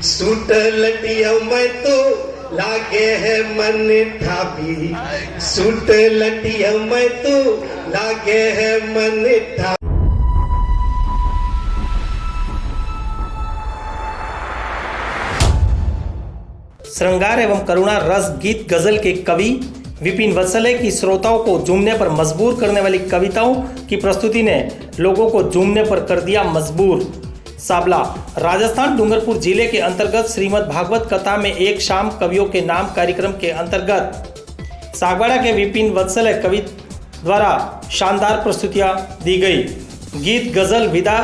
Suit लटिया मैं तो लागे है मन ठाबी, सूट लटिया मैं तो लागे है मन ठाबी। श्रृंगार एवं करुणा रस गीत गजल के कवि विपिन वत्सले की श्रोताओं को झूमने पर मजबूर करने वाली कविताओं की प्रस्तुति ने लोगों को झूमने पर कर दिया मजबूर। साबला राजस्थान डूंगरपुर जिले के अंतर्गत श्रीमद् भागवत कथा में एक शाम कवियों के नाम कार्यक्रम के अंतर्गत सागवाड़ा के विपिन वत्सले कवि द्वारा शानदार प्रस्तुतियां दी गई। गीत गजल विदा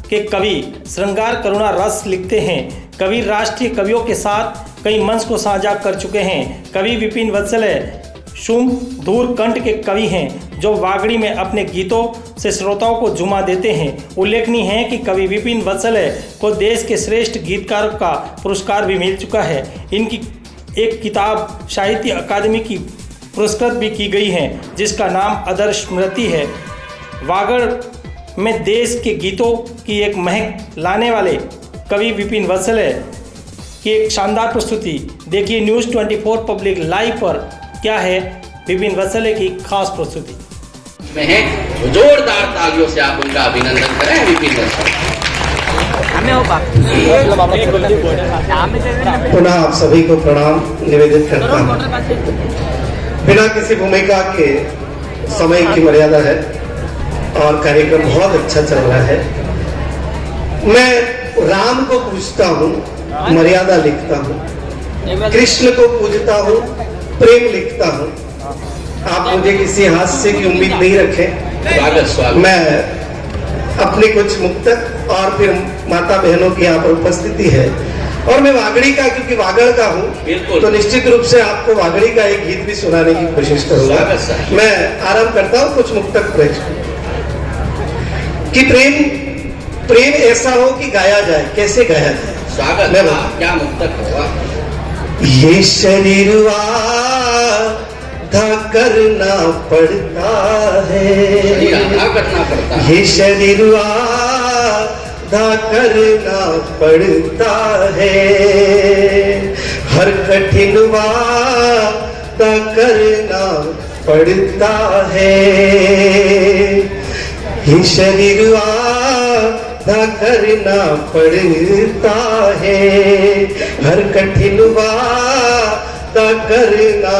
के कवि श्रृंगार करुणा रस लिखते हैं। कवि राष्ट्रीय कवियों के साथ कई मंच को साझा कर चुके हैं। कवि विपिन वत्सले शुम धूर कंठ के कवि हैं जो वागड़ी में अपने गीतों से श्रोताओं को झुमा देते हैं। उल्लेखनीय है कि कवि विपिन वत्सले को देश के श्रेष्ठ गीतकार का पुरस्कार भी मिल चुका है। इनकी एक किताब साहित्य अकादमी की पुरस्कृत भी की गई है जिसका नाम आदर्श स्मृति है। वागड़ में देश के गीतों की एक महक लाने वाले कवि विपिन वत्सले की एक शानदार प्रस्तुति देखिए न्यूज़ 24 पब्लिक लाइव पर क्या है विपिन वत्सले की खास प्रस्तुति में है। जोरदार तालियों से आप उनका अभिनंदन करें विपिन वत्सले। पुनः आप सभी को प्रणाम निवेदित करता हूँ। बिना किसी भूमिका के समय की मर्यादा है और कार्यक्रम बहुत अच्छा चल रहा है। मैं राम को पूजता हूँ, मर्यादा लिखता हूँ, कृष्ण को पूजता हूँ, प्रेम लिखता हूँ। आप मुझे किसी हास्य की उम्मीद नहीं रखें। मैं अपनी कुछ मुक्तक और फिर माता बहनों की यहाँ पर उपस्थिति है और मैं वागड़ी का क्योंकि वागड़ का हूँ तो निश्चित रूप से आपको वागड़ी का एक गीत भी सुनाने की कोशिश करूंगा। मैं आरंभ करता हूँ कुछ मुक्तक कि प्रेम ऐसा हो कि गाया जाए। कैसे गाया जाए? स्वागत है। क्या मुक्तक होगा? ये शरीर आधा करना पड़ता है, ये शरीर आधा करना पड़ता है, हर कठिन वादा करना पड़ता है, ये शरीर आधा करना पड़ता है, हर कठिन वादा करना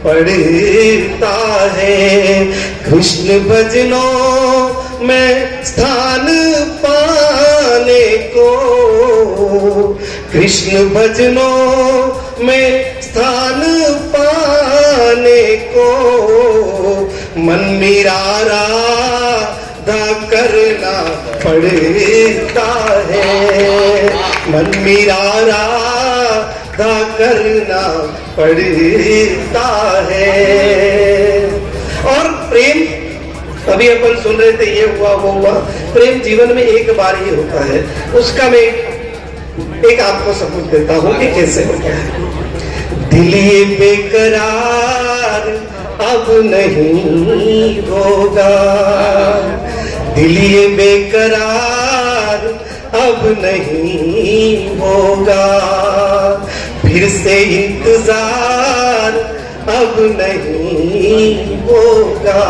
पड़ता है। कृष्ण भजनों में स्थान पाने को, कृष्ण भजनों में स्थान पाने को मन मेरा राधा करना पड़ता है, मन मेरा राधा करना पड़ता है। और प्रेम अभी अपन सुन रहे थे, ये हुआ वो हुआ। प्रेम जीवन में एक बार ही होता है। उसका मैं एक आपको सबूत देता हूँ कि कैसे होता है। दिल ये बेकरार अब नहीं होगा, दिल ये बेकरार अब नहीं होगा, फिर से इंतजार अब नहीं होगा।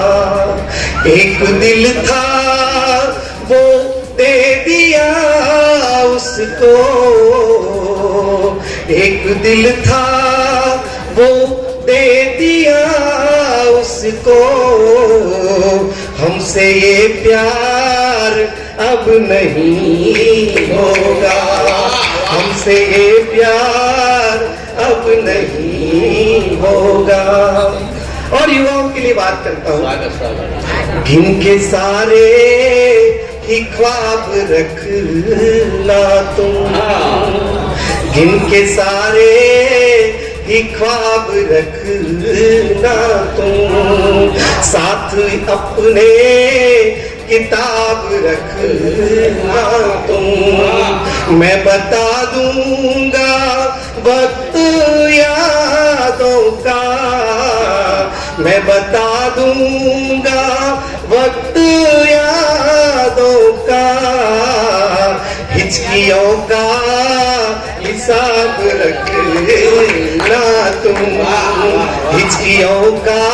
एक दिल था वो दे दिया उसको, एक दिल था वो दे दिया उसको, हमसे ये प्यार अब नहीं होगा, हमसे ये प्यार अब नहीं होगा। और युवाओं के लिए बात करता हूँ। गिन के सारे ही ख्वाब रख ला तुम, गिन के सारे ही ख्वाब रखना तुम, साथ अपने किताब रखना तुम। मैं बता दूंगा वक्त यादों का, मैं बता दूंगा वक्त यादों का, हिचकियों का इस हिसाब रखना तुम, हिचकियों का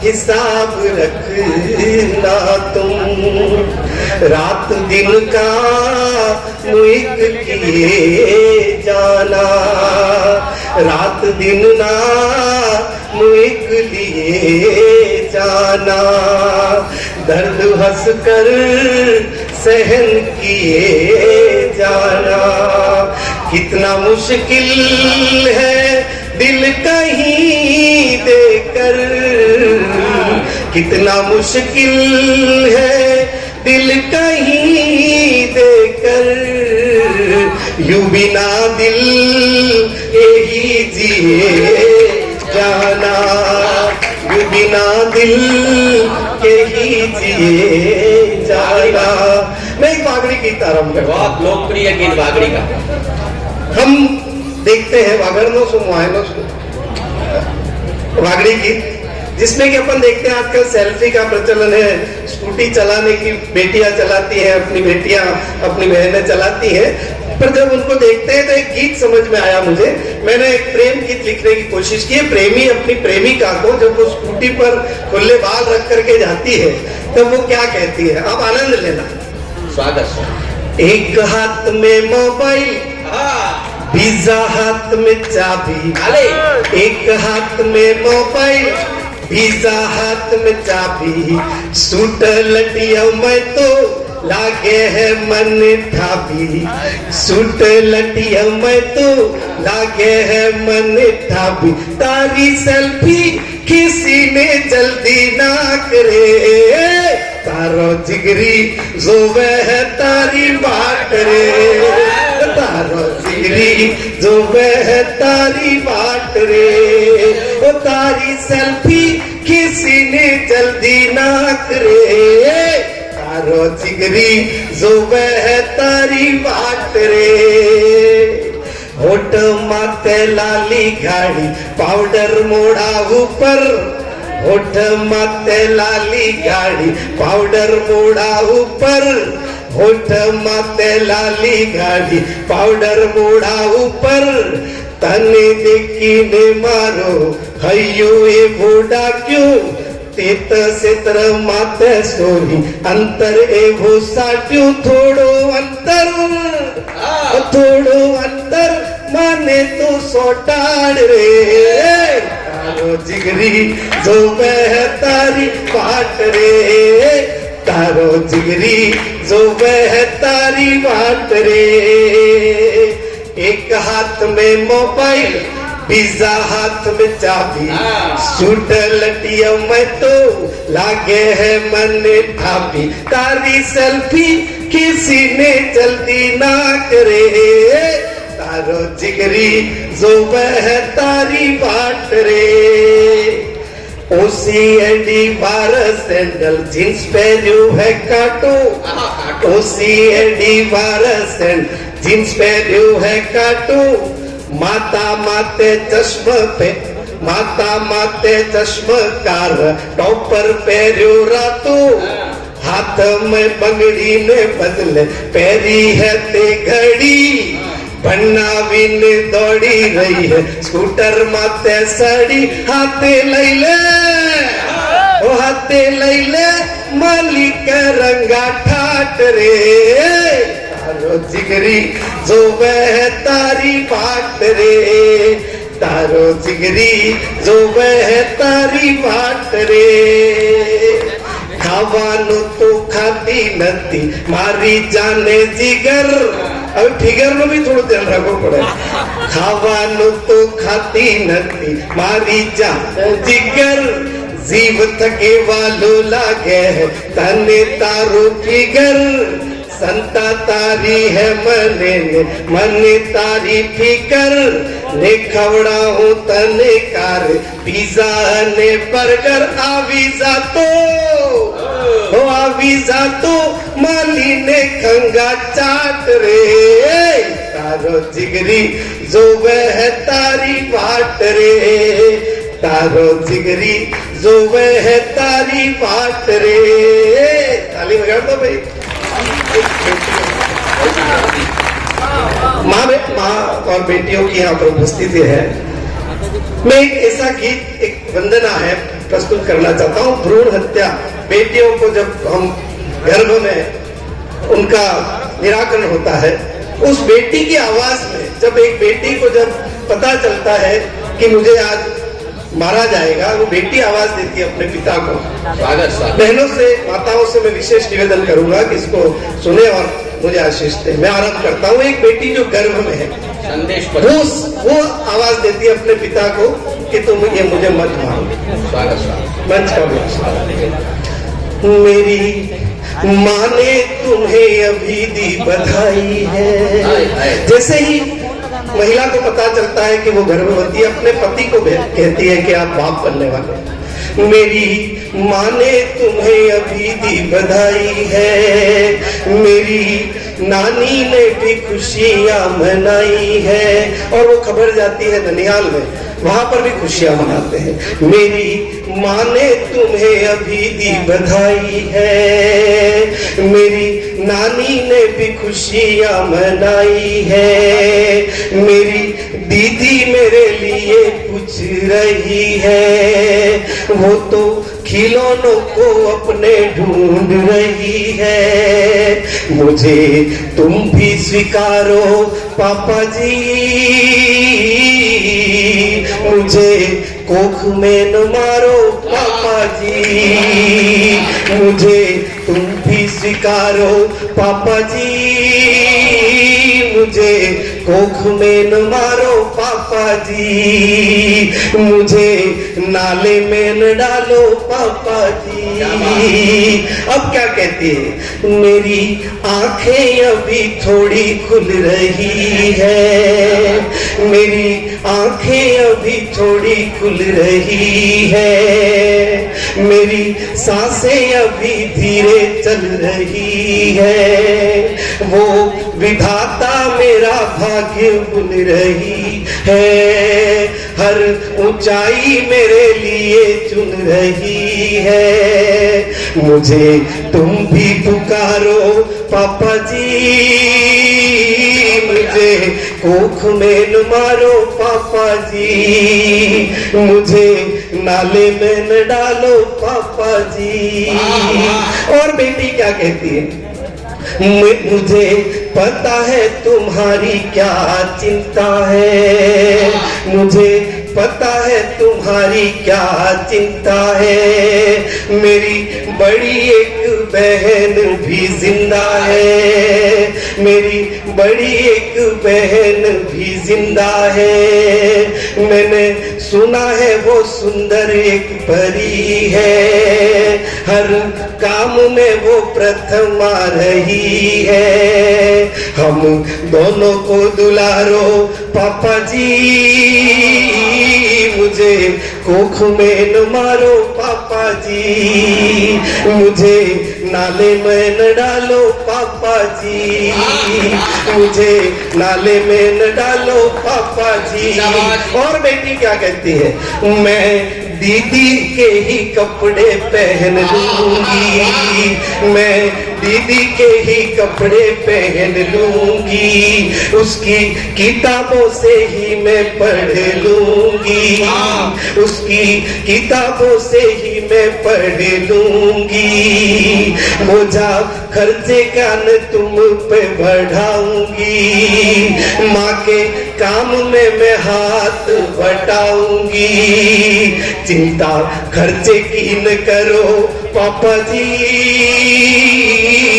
हिसाब रखना तुम, रात दिन का मुइक किए जाना, रात दिन ना मुइक लिए जाना, दर्द हंस कर सहन किए जाना, कितना मुश्किल है दिल कहीं देकर, कितना मुश्किल है दिल कहीं देकर, यूं बिना दिल यही जिए जाना, यूं बिना दिल यही जिए जाना। मैं एक वागड़ी गीत आरंभ करता हूं। बहुत लोकप्रिय गीत वागड़ी का। हम देखते हैं वागड़नों से मुआयनों से वागड़ी गीत, जिसमें कि अपन देखते हैं आजकल सेल्फी का प्रचलन है, स्कूटी चलाने की बेटियां चलाती हैं, अपनी बेटियां अपनी बहनें चलाती हैं, पर जब उनको देखते हैं तो एक गीत समझ में आया मुझे। मैंने एक प्रेम गीत लिखने की कोशिश की। प्रेमी अपनी प्रेमिका को जब वो स्कूटी पर खुले बाल रख करके जाती है तो वो क्या कहती है, आप आनंद लेना। स्वागत। एक हाथ में मोबाइल, वीजा हाथ में चाबी, एक हाथ में मोबाइल, वीजा हाथ में चाबी, सूट लटिया मैं तो लागे है मन ठाबी, सूट लटिया मैं तो लागे है मन ठाबी, तारी सेल्फी किसी ने जल्दी ना करे, तारो जिगरी जो वह तारी बाट रे, तारो जिगरी जो वह तारी बाट रे, ओ तारी सेल्फी किसी ने जल्दी ना करे, तारो जिगरी जो वह तारी बाट रे। होठ माथे लाली गाड़ी, पाउडर मोड़ा ऊपर, होठ माथे लाली गाड़ी, पाउडर मोड़ा ऊपर, होठ माथे लाली गाड़ी, पाउडर मोड़ा ऊपर, तने देखी ने मारो हयो ए बूढ़ा क्यों, तेत सेत्र माते सोनी अंतर ए वो साट्यू, थोड़ो अंतर, थोड़ो अंतर माने तो सोटाड़ रे, तारो जिगरी जो वह तारी बाट रे, तारो जिगरी जो वह तारी बाट रे। एक हाथ में मोबाइल, वीजा हाथ में चाबी, सूट लटिया मैं तो लागे है मन ठाबी, तारी सेल्फी किसी ने जल्दी ना करे, तारो जिगरी जो वह तारी बाट रे। ओसीएडी 12 सैंडल जींस पहनो है काटो, ओसीएडी 12 सैंडल जींस पहनो है काटो, माता माते चश्म पे, माता माते चश्म कार, टॉपर पहरो रातो, हाथ में बंगड़ी ने बदले पैरी है ते घड़ी, बन्ना बिन दौड़ी रही है स्कूटर माते साड़ी, हाथे लैले ओ हाथे लैले मालिक रंगा ठाट रे, तारो जिगरी जो वह तारी बाट रे, तारो जिगरी जो वह तारी बाट रे। खावानो तो खाती नती मारी जाने जिगर, अब फिगर में भी थोड़ा ध्यान रखो पड़े, खावानो तो खाती नती मारी जाने जिगर, जीव थके वालो लागे है तने तारो फिगर, संता तारी है मने ने मने तारी फिकर, ने खवड़ा हूँ तने कार, पिज्जा ने बर्गर, आवीजा तो हो आवीजा तो माली ने खंगा चाट रे, तारो जिगरी जो वह तारी बाट रे, तारो जिगरी जो वह तारी बाट रे। ताली बजा दो भाई। माँ और बेटियों की यहाँ पर उपस्थिति है। मैं एक ऐसा गीत, एक वंदना है, प्रस्तुत करना चाहता हूँ। भ्रूण हत्या, बेटियों को जब हम गर्भ में उनका निराकरण होता है, उस बेटी की आवाज में, जब एक बेटी को जब पता चलता है कि मुझे आज मारा जाएगा, वो बेटी आवाज देती है अपने पिता को। बहनों से, माताओं से मैं विशेष निवेदन करूंगा कि इसको सुने और मुझे आशीष दे। मैं आरंभ करता हूँ। एक बेटी जो गर्भ में है, संदेश वो आवाज देती है अपने पिता को कि तुम ये मुझे मत मारो। मंच का मेरी माँ ने तुम्हें अभी दी बधाई है। जैसे ही महिला को पता चलता है कि वो गर्भवती है, अपने पति को कहती है कि आप बाप बनने वाले। मेरी माँ ने तुम्हें अभी दी बधाई है, मेरी नानी ने भी खुशियाँ मनाई है। और वो खबर जाती है ननिहाल में, वहां पर भी खुशियां मनाते हैं। मेरी माँ ने तुम्हें अभी दी बधाई है, मेरी नानी ने भी खुशियां मनाई है। मेरी दीदी मेरे लिए पूछ रही है, वो तो खिलौनों को अपने ढूंढ रही है। मुझे तुम भी स्वीकारो पापा जी, मुझे कोख में न मारो पापा जी। मुझे तुम भी स्वीकारो पापा जी, मुझे कोख में न मारो पापा जी। मुझे नाले में न डालो पापा जी। अब क्या कहती है? मेरी आंखें अभी थोड़ी खुल रही है, मेरी आंखें अभी थोड़ी खुल रही है। मेरी सांसें अभी धीरे चल रही है, वो विधाता मेरा भाग्य बुन रही है। हर ऊंचाई मेरे लिए चुन रही है। मुझे तुम भी पुकारो पापा जी, मुझे कोख में न मारो पापा जी। मुझे नाले में न डालो पापा जी। और बेटी क्या कहती है? मुझे पता है तुम्हारी क्या चिंता है, मुझे पता है तुम्हारी क्या चिंता है। मेरी बड़ी एक बहन भी जिंदा है, मेरी बड़ी एक बहन भी जिंदा है। मैंने सुना है वो सुंदर एक परी है, हर काम में वो प्रथम आ रही है। हम दोनों को दुलारो पापा जी, मुझे कोख में न मारो पापा जी। मुझे नाले में न डालो पापा जी, मुझे नाले में न डालो पापा जी। और बेटी क्या कहती है? मैं दीदी के ही कपड़े पहन लूंगी, मैं दीदी के ही कपड़े पहन लूंगी। उसकी किताबों से ही मैं पढ़ लूंगी, उसकी किताबों से ही मैं पढ़ लूंगी। बोझा खर्चे का न तुम पे बढ़ाऊंगी, माँ के काम में मैं हाथ बटाऊंगी। चिंता खर्चे की न करो पापा जी,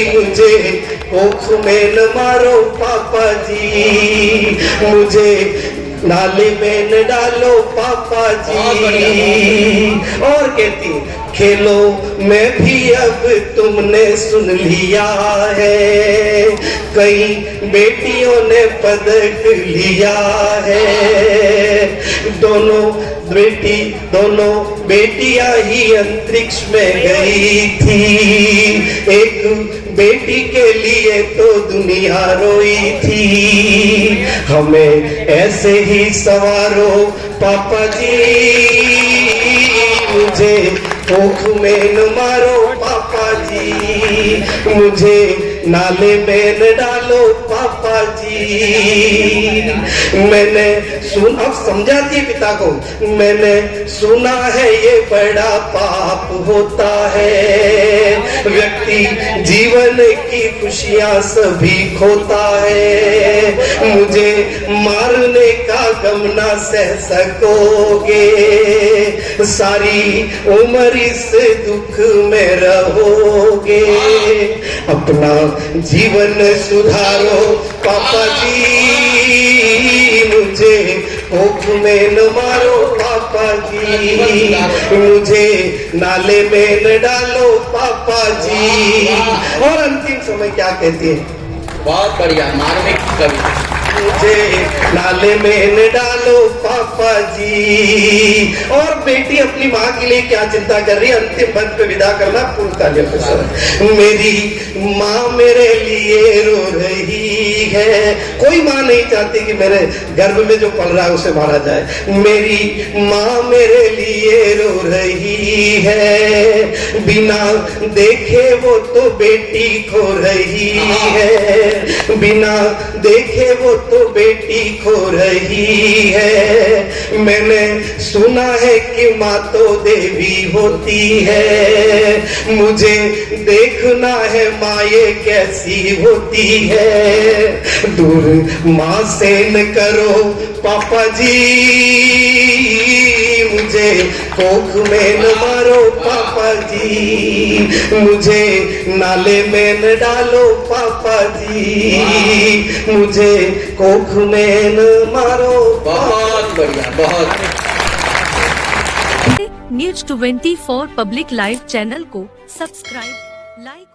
मुझे कोख में न मारो पापा जी। मुझे नाले में न डालो पापा जी। और कहती खेलो में भी अब तुमने सुन लिया है, कई बेटियों ने पदक लिया है। दोनों बेटियां ही अंतरिक्ष में गई थी, एक बेटी के लिए तो दुनिया रोई थी। हमें ऐसे ही सवारो पापा जी, मुझे कोख में न मारो पापा जी। मुझे नाले में न डालो पापा जी। जी। मैंने सुन, अब समझाती है पिता को, मैंने सुना है ये बड़ा पाप होता है, व्यक्ति जीवन की खुशियां सभी खोता है, मुझे मारने का गम ना सह सकोगे, सारी उम्र इस दुख में रहोगे, अपना जीवन सुधारो पापा जी, मुझे कोख में न मारो पापा जी, मुझे नाले में न डालो पापा जी। और अंतिम समय क्या कहती है? बहुत बढ़िया मार्मिक कविता। मुझे नाले में न डालो पापा जी। और बेटी अपनी माँ के लिए क्या चिंता कर रही है? अंतिम पद पे विदा करना, पूर्ण तालियों के साथ। मेरी माँ मेरे लिए रो रही है, कोई माँ नहीं चाहती कि मेरे गर्भ में जो पल रहा है उसे मारा जाए। मेरी माँ मेरे लिए रो रही है, बिना देखे वो तो बेटी खो रही है, बिना देखे वो तो बेटी खो रही है। मैंने सुना है कि माँ तो देवी होती है, मुझे देखना है माँ ये कैसी होती है। दूर माँ से न करो पापा जी, मुझे कोख में न मारो पापा जी, मुझे नाले में न डालो पापा जी, मुझे कोख में न मारो। बहुत बढ़िया, बहुत। न्यूज 24 पब्लिक लाइव चैनल को सब्सक्राइब, लाइक